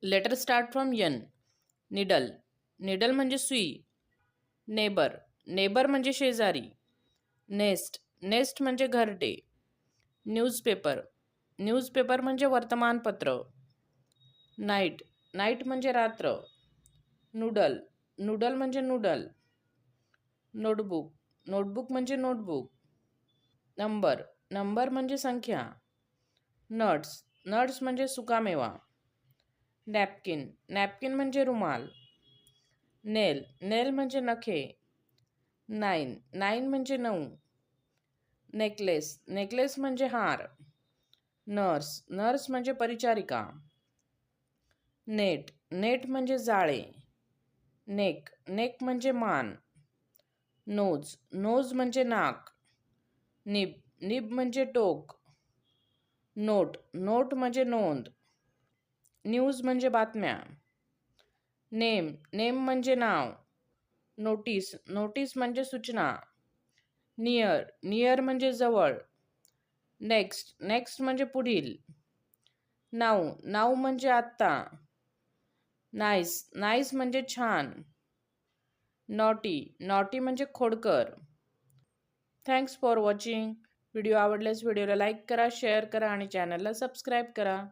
Letter start from N. Needle. Needle म्हणजे सुई. Neighbour. Neighbour म्हणजे शेजारी. नेस्ट. नेस्ट म्हणजे घरटे. न्यूजपेपर. न्यूजपेपर म्हणजे वर्तमानपत्र. नाईट. नाईट म्हणजे रात्र. नूडल. नूडल म्हणजे नूडल. नोटबुक. नोटबुक म्हणजे नोटबुक. नंबर. नंबर म्हणजे संख्या. नट्स. नट्स म्हणजे सुकामेवा. नॅपकिन. नॅपकिन म्हणजे रुमाल. नेल. नेल म्हणजे नखे. नाईन. नाईन म्हणजे 9. नेकलेस. नेकलेस म्हणजे हार. नर्स. नर्स म्हणजे परिचारिका. नेट. नेट म्हणजे जाळे. नेक. नेक म्हणजे मान. नोज. नोज म्हणजे नाक. निब. निब म्हणजे टोक. नोट. नोट म्हणजे नोंद. न्यूज म्हणजे बातम्या. नेम. नेम म्हणजे नाव. नोटीस. नोटीस म्हणजे सूचना. नियर. नियर म्हणजे जवळ. नेक्स्ट. नेक्स्ट म्हणजे पुढील. नाऊ. नाऊ म्हणजे आत्ता. नाईस. नाईस म्हणजे छान. नॉटी. नॉटी म्हणजे खोडकर. Thanks for watching. व्हिडिओ आवडल्यास व्हिडिओला लाईक करा, शेअर करा आणि चॅनलला सबस्क्राईब करा.